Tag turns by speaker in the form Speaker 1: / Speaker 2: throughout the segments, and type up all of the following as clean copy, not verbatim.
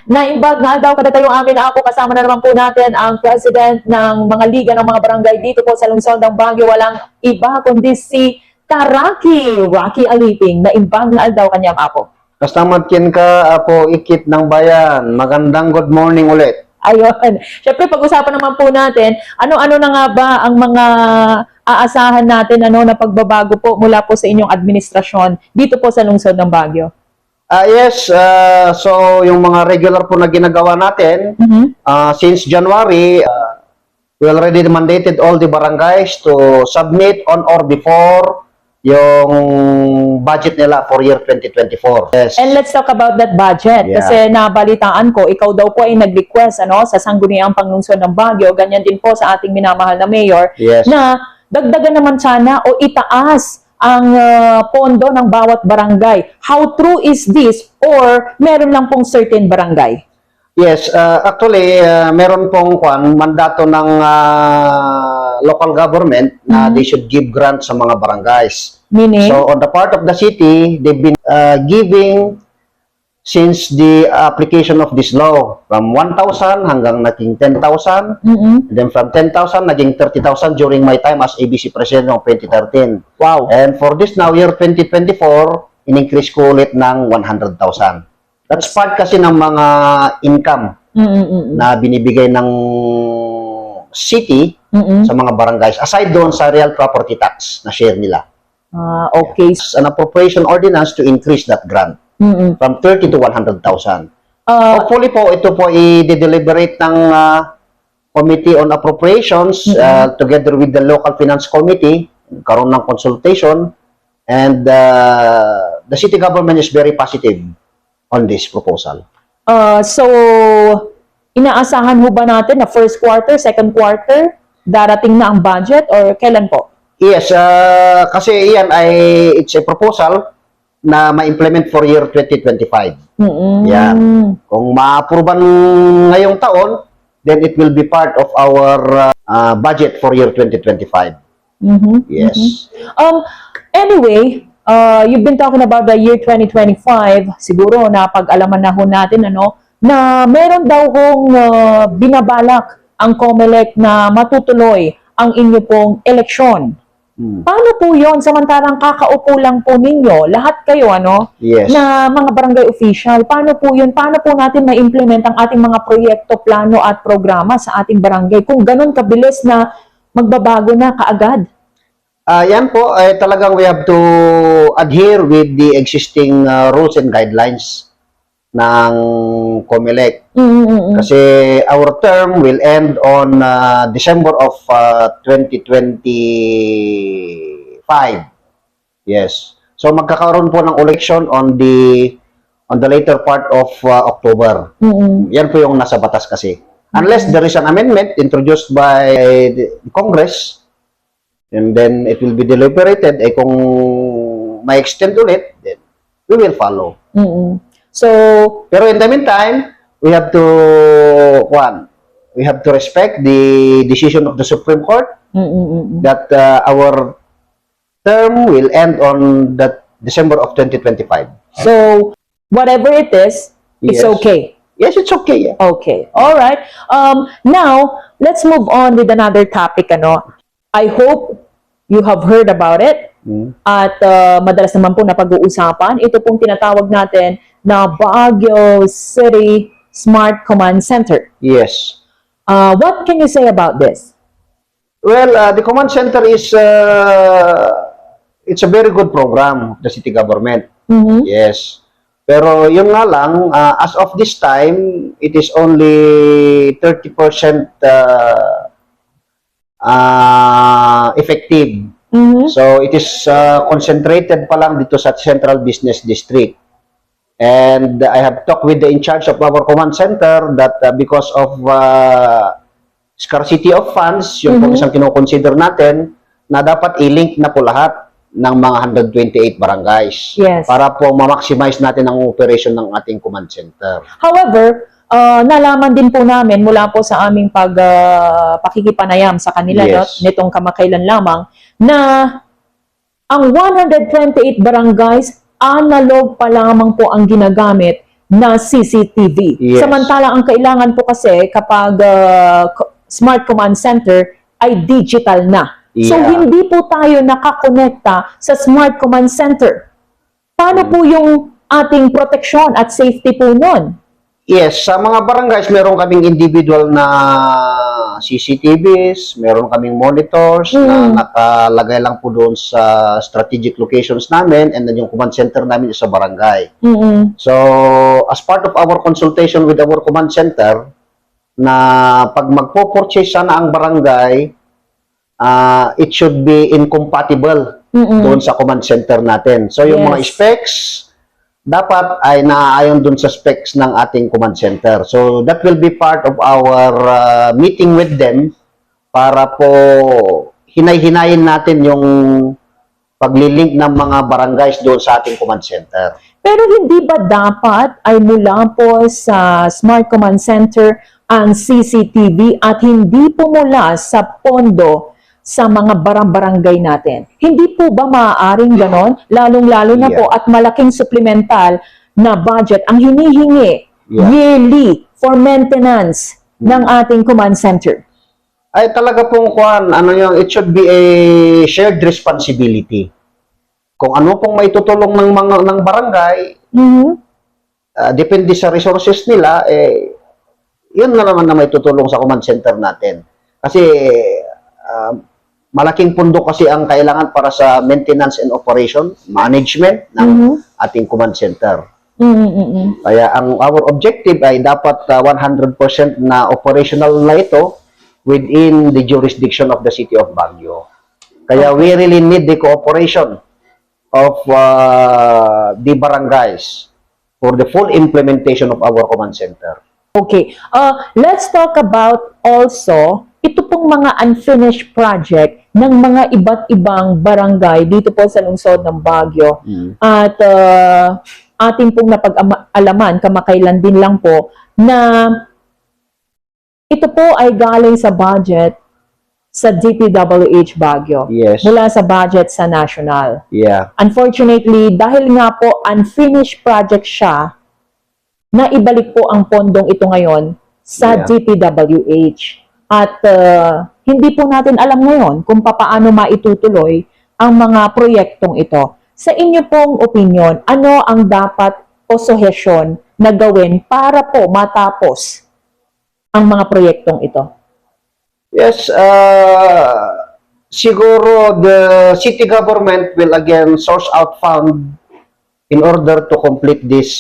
Speaker 1: Naimbag nga daw kada tayo amin na ako. Kasama na naman po natin ang president ng mga liga ng mga barangay dito po sa lungsod ng Baguio. Walang iba kundi si Taraki Rocky Aliping. Naimbag nga daw kanyang ako.
Speaker 2: Kastamatkin ka, Apo Ikit ng Bayan. Magandang good morning ulit.
Speaker 1: Ayun. Siyempre, pag-usapan naman po natin, ano-ano na nga ba ang mga aasahan natin na pagbabago po mula po sa inyong administrasyon dito po sa lungsod ng Baguio?
Speaker 2: Yes, so yung mga regular po na ginagawa natin, since January, we already mandated all the barangays to submit on or before yung budget nila for year 2024. Yes.
Speaker 1: And let's talk about that budget.
Speaker 2: Yeah.
Speaker 1: Kasi nabalitaan ko, ikaw daw po ay nag-request sa Sangguniang Panglungsod ng Baguio, ganyan din po sa ating minamahal na mayor,
Speaker 2: Yes.
Speaker 1: na dagdagan naman sana o itaas ang pondo ng bawat barangay. How true is this? Or meron lang pong certain barangay?
Speaker 2: Yes, actually, meron pong mandato ng local government na they should give grant sa mga barangays.
Speaker 1: Meaning?
Speaker 2: So, on the part of the city, they've been giving since the application of this law from 1,000 hanggang naging 10,000. And then from 10,000, naging 30,000 during my time as ABC President noong 2013.
Speaker 1: Wow.
Speaker 2: And for this now, year 2024, in-increase ko ulit ng 100,000. That's part kasi ng mga income na binibigay ng city sa mga barangays. Aside doon sa real property tax na share nila.
Speaker 1: Okay.
Speaker 2: It's an appropriation ordinance to increase that grant from 30 to 100,000. Hopefully po, ito po i-deliberate ng Committee on Appropriations together with the local finance committee, karoon ng consultation, and the city government is very positive on this proposal.
Speaker 1: So, inaasahan ho ba natin na first quarter, second quarter, darating na ang budget or kailan po?
Speaker 2: Yes, kasi iyan ay it's a proposal na ma-implement for year 2025. Yan. Kung ma-approvean ngayong taon, then it will be part of our budget for year 2025. Yes.
Speaker 1: Anyway, you've been talking about the year 2025. Siguro napag-alaman na ho natin na meron daw hong binabalak ang COMELEC na matutuloy ang inyo pong eleksyon. Paano po yon? Samantarang kakaupo lang po ninyo, lahat kayo,
Speaker 2: Yes.
Speaker 1: na mga barangay official. Paano po yun? Paano po natin ma-implement ang ating mga proyekto, plano at programa sa ating barangay? Kung ganun kabilis na magbabago na kaagad.
Speaker 2: Yan po, talagang we have to adhere with the existing rules and guidelines ng COMELEC. Kasi our term will end on December of 2025. Yes. So magkakaroon po ng election on the later part of October. Yan po yung nasa batas kasi. Unless there is an amendment introduced by the Congress, and then it will be deliberated, kung may extend ulit, then we will follow.
Speaker 1: So,
Speaker 2: pero in the meantime, we have to respect the decision of the Supreme Court that our term will end on that December of 2025.
Speaker 1: So, whatever it is, it's
Speaker 2: Yes.
Speaker 1: okay.
Speaker 2: Yes, it's okay. Yeah.
Speaker 1: Okay. All right. Now, let's move on with another topic. I hope you have heard about it. At madalas naman po na pag-uusapan. Ito pong tinatawag natin na Baguio City Smart Command Center.
Speaker 2: Yes.
Speaker 1: What can you say about this?
Speaker 2: Well, the command center is it's a very good program of the city government. Yes. Pero yun nga lang, as of this time, it is only 30% effective. So it is concentrated pa lang dito sa Central Business District. And I have talked with the in charge of our command center that because of scarcity of funds, yung po isang kinoconsider natin, na dapat i-link na po lahat ng mga 128 barangays.
Speaker 1: Yes.
Speaker 2: Para po ma-maximize natin ang operation ng ating command center.
Speaker 1: However, nalaman din po namin mula po sa aming pakikipanayam sa kanila
Speaker 2: Yes.
Speaker 1: nitong kamakailan lamang na ang 128 barangays analog pa lamang po ang ginagamit na CCTV.
Speaker 2: Yes.
Speaker 1: Samantalang ang kailangan po kasi kapag Smart Command Center ay digital na. So
Speaker 2: Yeah.
Speaker 1: hindi po tayo nakakonekta sa Smart Command Center. Paano po yung ating proteksyon at safety po nun?
Speaker 2: Yes, sa mga barangays, meron kaming individual na CCTVs, meron kaming monitors na nakalagay lang po doon sa strategic locations namin, and then yung command center namin is sa barangay. So, as part of our consultation with our command center, na pag magpo-purchase sana ang barangay, it should be incompatible doon sa command center natin. So, yung mga
Speaker 1: Yes.
Speaker 2: specs, dapat ay naaayon dun sa specs ng ating command center. So, that will be part of our meeting with them para po hinay-hinayin natin yung paglilink ng mga barangays doon sa ating command center.
Speaker 1: Pero hindi ba dapat ay mula po sa Smart Command Center ang CCTV at hindi po mula sa pondo sa mga barangay natin? Hindi po ba maaaring ganon? Lalong-lalo na
Speaker 2: Yeah.
Speaker 1: po at malaking supplemental na budget ang hinihingi
Speaker 2: Yeah.
Speaker 1: yearly for maintenance ng ating command center.
Speaker 2: Ay talaga pong it should be a shared responsibility. Kung ano pong may tutulong ng barangay, depende sa resources nila, yun na naman na may tutulong sa command center natin. Kasi malaking pundo kasi ang kailangan para sa maintenance and operation, management ng ating command center. Kaya our objective ay dapat 100% na operational na ito within the jurisdiction of the City of Baguio. Kaya we really need the cooperation of the barangays for the full implementation of our command center.
Speaker 1: Okay. Let's talk about also ito pong mga unfinished project ng mga iba't ibang barangay dito po sa lungsod ng Baguio. At ating pong napag-alaman, kamakailan din lang po, na ito po ay galing sa budget sa DPWH Baguio.
Speaker 2: Yes.
Speaker 1: Mula sa budget sa national.
Speaker 2: Yeah.
Speaker 1: Unfortunately, dahil nga po unfinished project siya, na ibalik po ang pondong ito ngayon sa
Speaker 2: Yeah.
Speaker 1: DPWH. At hindi po natin alam ngayon kung papaano maitutuloy ang mga proyektong ito. Sa inyo pong opinion, ano ang dapat o suhesyon na gawin para po matapos ang mga proyektong ito?
Speaker 2: Yes, siguro the city government will again source out fund in order to complete this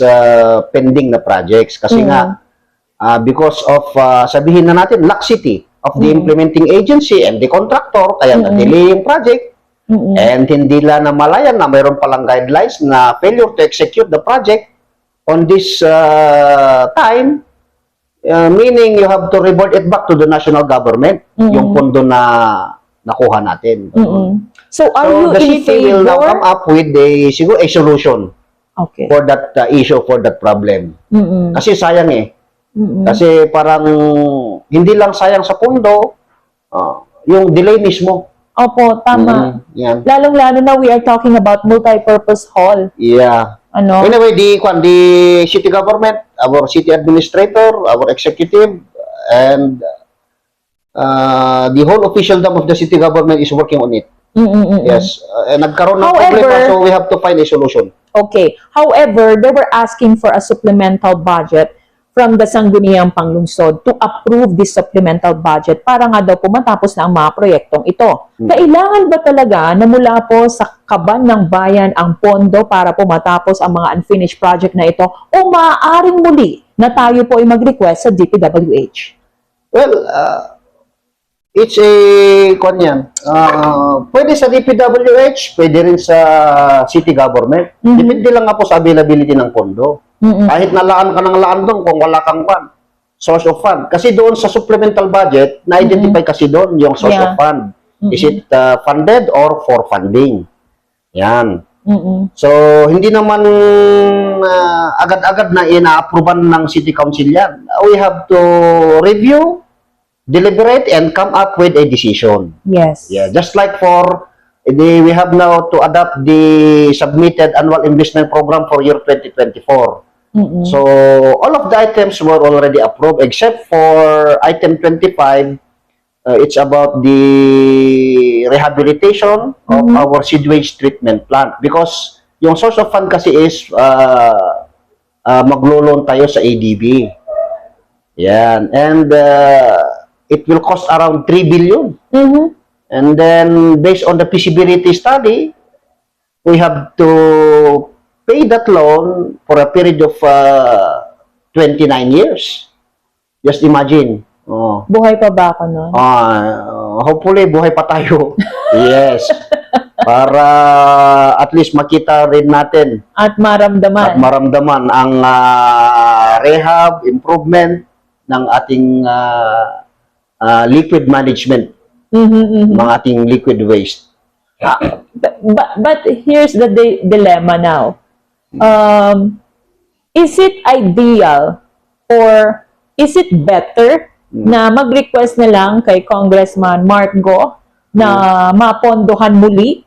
Speaker 2: pending na projects. Kasi nga, because of, sabihin na natin, laxity of the implementing agency and the contractor, kaya na-delay yung project, and hindi lang na malayan na mayroon palang guidelines na failure to execute the project on this time, meaning you have to revert it back to the national government, yung pondo na nakuha natin.
Speaker 1: So, are you
Speaker 2: the
Speaker 1: in
Speaker 2: city will now come
Speaker 1: favor?
Speaker 2: up with siguro a solution
Speaker 1: Okay.
Speaker 2: for that issue, for that problem. Kasi sayang Kasi parang hindi lang sayang sa pondo, yung delay mismo.
Speaker 1: Opo, tama.
Speaker 2: Yan.
Speaker 1: Lalong-lalo na we are talking about multi-purpose hall.
Speaker 2: Yeah.
Speaker 1: Ano?
Speaker 2: Anyway, the city government, our city administrator, our executive, and the whole officialdom of the city government is working on it. Yes. Nagkaroon ng
Speaker 1: However,
Speaker 2: problema, so we have to find a solution.
Speaker 1: Okay. However, they were asking for a supplemental budget from the Sangguniang Panglungsod to approve this supplemental budget para nga daw po matapos na ang mga proyektong ito. Kailangan ba talaga na mula po sa kaban ng bayan ang pondo para po matapos ang mga unfinished project na ito o maaaring muli na tayo po ay mag-request sa DPWH?
Speaker 2: Well, it's a kanyan. Pwede sa DPWH, pwede rin sa city government. Depende lang nga po sa availability ng pondo. Kahit nalaan ka ng laan doon kung wala kang source of fund. Kasi doon sa supplemental budget, na-identify kasi doon yung source of fund. Is it funded or for funding? Yan. So, hindi naman agad-agad na ina-approvean ng City Council yan. We have to review, deliberate, and come up with a decision.
Speaker 1: Yes.
Speaker 2: Yeah, just like we have now to adopt the submitted annual investment program for year 2024. So, all of the items were already approved except for item 25. It's about the rehabilitation of our sewage treatment plant because yung source of fund kasi is maglo-loan tayo sa ADB. Yan. And it will cost around 3 billion. And then, based on the feasibility study, we have to pay that loan for a period of 29 years. Just imagine. Oh.
Speaker 1: Buhay pa ba ako nun?
Speaker 2: Hopefully, buhay pa tayo. Yes. Para at least makita rin natin
Speaker 1: At maramdaman.
Speaker 2: ang rehab, improvement ng ating liquid management, ng ating liquid waste.
Speaker 1: But here's the dilemma now. Is it ideal or is it better na mag-request na lang kay Congressman Mark Go na mapondohan muli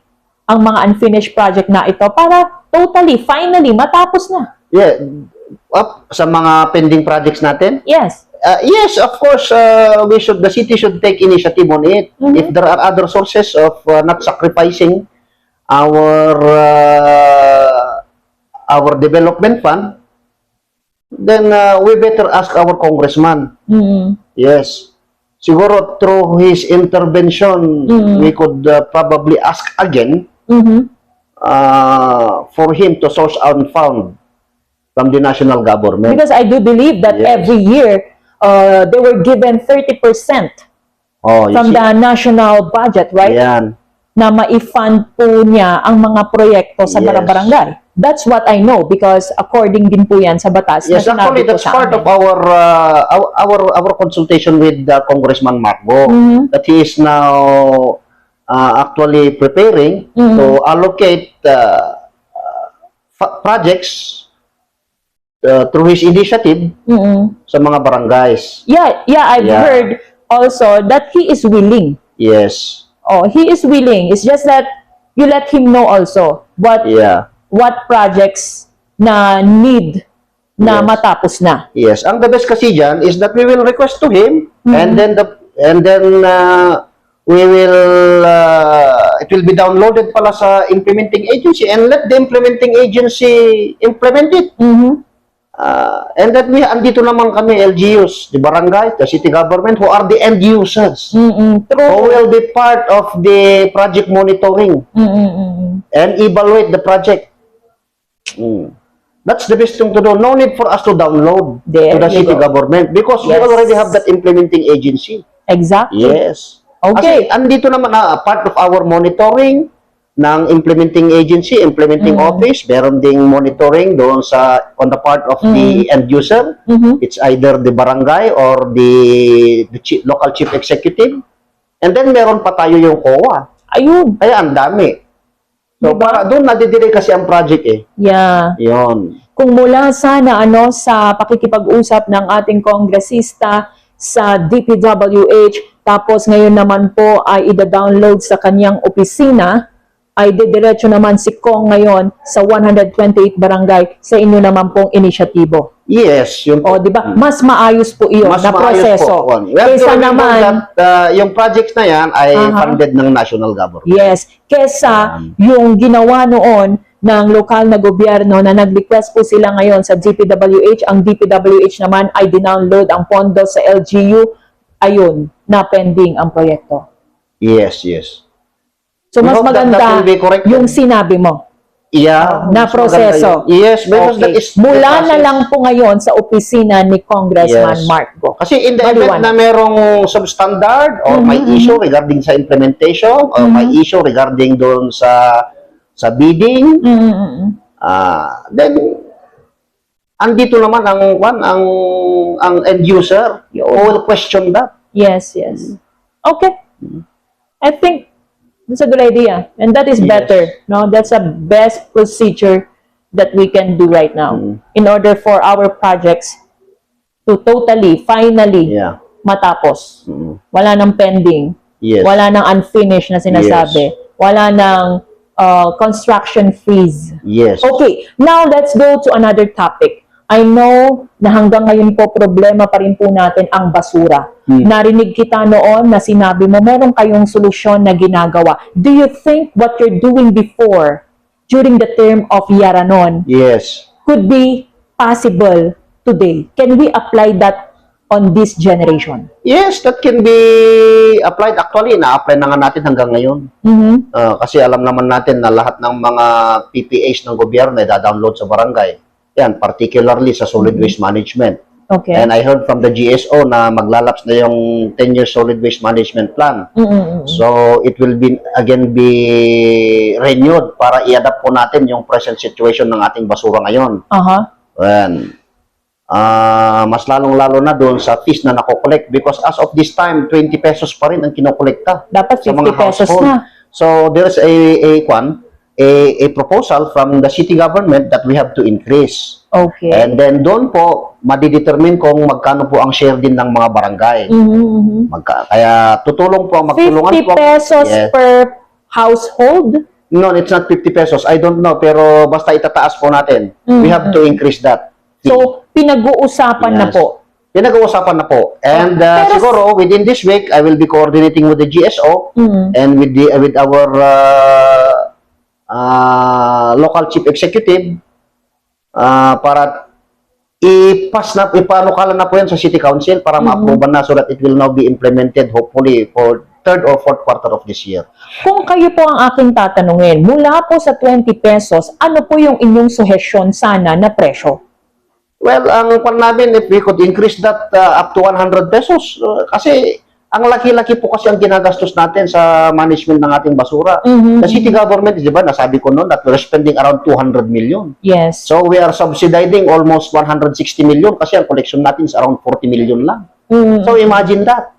Speaker 1: ang mga unfinished project na ito para totally, finally, matapos na?
Speaker 2: Yeah. Sa mga pending projects natin?
Speaker 1: Yes.
Speaker 2: Yes, of course, the city should take initiative on it. If there are other sources of not sacrificing our development fund, then we better ask our congressman. Yes. Siguro through his intervention, we could probably ask again for him to source out fund from the national government.
Speaker 1: Because I do believe that every year, they were given 30% from the national budget, right?
Speaker 2: Yan.
Speaker 1: Na ma-fund po niya ang mga proyekto sa barangay. That's what I know because according din po yan sa batas.
Speaker 2: Yes,
Speaker 1: na
Speaker 2: actually,
Speaker 1: sinabi po
Speaker 2: that's
Speaker 1: sa
Speaker 2: part
Speaker 1: amin.
Speaker 2: of our consultation with Congressman Marco, that he is now actually preparing to allocate projects through his initiative sa mga barangays.
Speaker 1: Yeah, I've heard also that he is willing.
Speaker 2: Yes.
Speaker 1: Oh, he is willing. It's just that you let him know also what projects na need na matapos na.
Speaker 2: Yes. Ang the best kasi dyan is that we will request to him and then we will it will be downloaded pala sa implementing agency and let the implementing agency implement it. And that andito naman kami, LGUs, the barangay, the city government, who are the end users. Who will be part of the project monitoring and evaluate the project. That's the best thing to do. No need for us to download to the city government because we already have that implementing agency.
Speaker 1: Exactly.
Speaker 2: Yes.
Speaker 1: Okay.
Speaker 2: Kasi andito naman part of our monitoring ng implementing agency, implementing office, meron ding monitoring doon on the part of the end user. It's either the barangay or the local chief executive. And then meron pa tayo yung COA.
Speaker 1: Ayun.
Speaker 2: Kaya ang dami. So para doon nadidire kasi ang project eh.
Speaker 1: Yeah.
Speaker 2: Yon.
Speaker 1: Kung mula sana sa pakikipag-usap ng ating kongresista sa DPWH, tapos ngayon naman po ay ida-download sa kanyang opisina, ay didiretso naman si Kong ngayon sa 128 barangay sa inyo naman pong inisyatibo.
Speaker 2: Yes, yun po.
Speaker 1: O, di ba? Mas maayos po iyon na proseso.
Speaker 2: We have to
Speaker 1: Kesa
Speaker 2: remember
Speaker 1: naman,
Speaker 2: that yung projects na yan ay funded ng national government.
Speaker 1: yes, kesa yung ginawa noon ng lokal na gobyerno na nag-request po sila ngayon sa DPWH, ang DPWH naman ay dinownload ang pondo sa LGU, ayun, na pending ang proyekto.
Speaker 2: Yes, yes.
Speaker 1: So,
Speaker 2: We
Speaker 1: mas
Speaker 2: hope that
Speaker 1: maganda
Speaker 2: will be corrected.
Speaker 1: yung sinabi mo.
Speaker 2: Yeah.
Speaker 1: Na
Speaker 2: mas maganda
Speaker 1: proseso.
Speaker 2: yun. Yes, because that
Speaker 1: Okay.
Speaker 2: is
Speaker 1: Mula
Speaker 2: the
Speaker 1: na
Speaker 2: process.
Speaker 1: lang po ngayon sa opisina ni Congressman
Speaker 2: Yes.
Speaker 1: Mark Go.
Speaker 2: Kasi in the event na merong substandard or may issue regarding sa implementation or may issue regarding doon sa bidding, then andito naman ang end user who will question that.
Speaker 1: Yes, yes. Okay. I think that's a good idea. And that is better. No? That's a best procedure that we can do right now in order for our projects to totally, finally, matapos. Wala nang pending.
Speaker 2: Yes.
Speaker 1: Wala nang unfinished na sinasabi. Wala nang construction freeze.
Speaker 2: Yes.
Speaker 1: Okay, now let's go to another topic. I know na hanggang ngayon po problema pa rin po natin ang basura. Narinig kita noon na sinabi mo meron kayong solusyon na ginagawa. Do you think what you're doing before, during the term of Yaranon,
Speaker 2: Yes.
Speaker 1: could be possible today? Can we apply that on this generation?
Speaker 2: Yes, that can be applied. Actually, na-apply na nga natin hanggang ngayon. Kasi alam naman natin na lahat ng mga PPAs ng gobyerno ay da-download sa barangay. Yan, particularly sa solid waste management.
Speaker 1: Okay.
Speaker 2: And I heard from the GSO na maglalaps na yung 10-year solid waste management plan. So, it will be again be renewed para i-adapt po natin yung present situation ng ating basura ngayon. Yan. Mas lalong-lalo na doon sa fees na nakokolekt because as of this time, 20 pesos pa rin ang kinokolekta.
Speaker 1: Dapat
Speaker 2: sa mga
Speaker 1: 50 pesos
Speaker 2: household.
Speaker 1: na.
Speaker 2: So, there's a proposal from the city government that we have to increase.
Speaker 1: Okay.
Speaker 2: And then doon po, madidetermine kung magkano po ang share din ng mga barangay. Kaya tutulong po, magtulungan
Speaker 1: 50
Speaker 2: po.
Speaker 1: pesos
Speaker 2: Yes.
Speaker 1: per household?
Speaker 2: No, it's not 50 pesos. I don't know, pero basta itataas po natin. We have to increase that.
Speaker 1: So, pinag-uusapan na
Speaker 2: Yes.
Speaker 1: po.
Speaker 2: Pinag-uusapan na po. And
Speaker 1: Pero-
Speaker 2: siguro within this week, I will be coordinating with the GSO and with our local chief executive para ipanukalan na po yan sa City Council para ma-approve na so that it will now be implemented hopefully for third or fourth quarter of this year.
Speaker 1: Kung kayo po ang aking tatanungin, mula po sa 20 pesos, ano po yung inyong suhestyon sana na presyo?
Speaker 2: Well, ang pan namin, if we could increase that up to 100 pesos, kasi ang laki-laki po kasi ang ginagastos natin sa management ng ating basura. The city government, di ba, nasabi ko noon that we're spending around 200 million.
Speaker 1: Yes.
Speaker 2: So, we are subsidizing almost 160 million kasi ang collection natin is around 40 million lang. So, imagine that.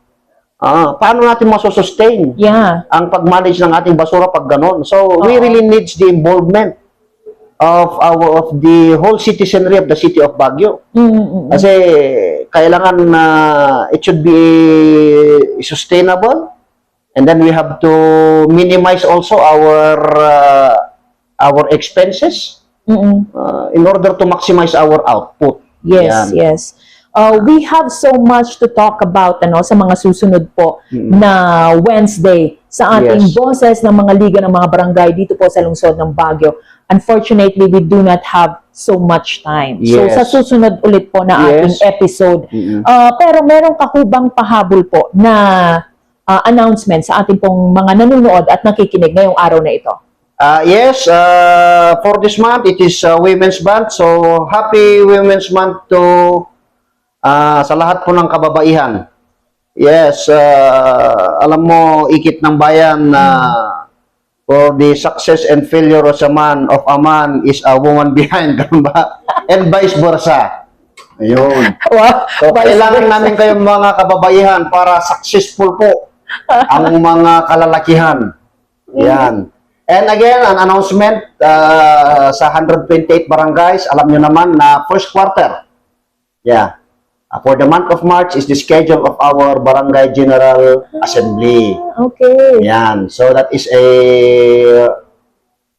Speaker 2: Paano natin masussustain
Speaker 1: Yeah.
Speaker 2: ang pag-manage ng ating basura pag ganon? So, we really needs the involvement of the whole citizenry of the city of Baguio. Kasi kailangan na it should be sustainable, and then we have to minimize also our expenses in order to maximize our output.
Speaker 1: Yes,
Speaker 2: Yan.
Speaker 1: yes. We have so much to talk about sa mga susunod po na Wednesday sa ating
Speaker 2: Yes.
Speaker 1: boses ng mga liga ng mga barangay dito po sa lungsod ng Baguio. Unfortunately, we do not have so much time. So
Speaker 2: Yes.
Speaker 1: sa susunod ulit po na ating
Speaker 2: Yes.
Speaker 1: episode. Pero meron kahubang pahabol po na announcement sa ating pong mga nanonood at nakikinig ngayong araw na ito.
Speaker 2: Yes, for this month, it is Women's Month. So, happy Women's Month to sa lahat po ng kababaihan. Yes, alam mo, ikit ng bayan na for the success and failure of a man is a woman behind, ganun ba? And vice versa. Ayun.
Speaker 1: Wow.
Speaker 2: So, kailangan namin kayong mga kababaihan para successful po ang mga kalalakihan. Yan. And again, an announcement sa 128 barangays, alam nyo naman na first quarter. Yeah. For the month of March is the schedule of our Barangay General Assembly.
Speaker 1: Okay.
Speaker 2: Yan. So that is a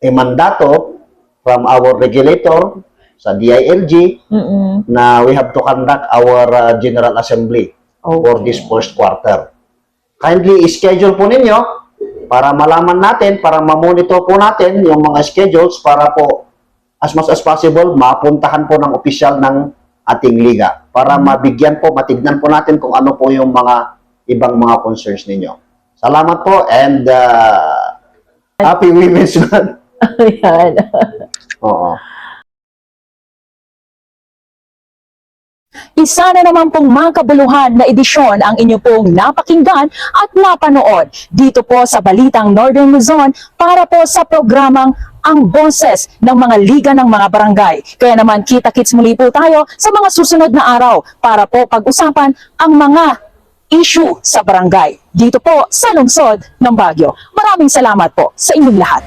Speaker 2: mandato from our regulator sa DILG na we have to conduct our General Assembly for this first quarter. Kindly schedule po ninyo para malaman natin, para ma-monitor po natin yung mga schedules para po as much as possible mapuntahan po ng opisyal ng ating liga para mabigyan po, matignan po natin kung ano po yung mga ibang mga concerns ninyo. Salamat po and happy Women's Month.
Speaker 1: Ayan.
Speaker 2: Oo.
Speaker 1: Isa na naman pong makabuluhan na edisyon ang inyo pong napakinggan at napanood dito po sa Balitang Northern Luzon para po sa programang Ang Boses ng mga Liga ng mga Barangay. Kaya naman kita-kits muli po tayo sa mga susunod na araw para po pag-usapan ang mga issue sa barangay dito po sa lungsod ng Baguio. Maraming salamat po sa inyong lahat.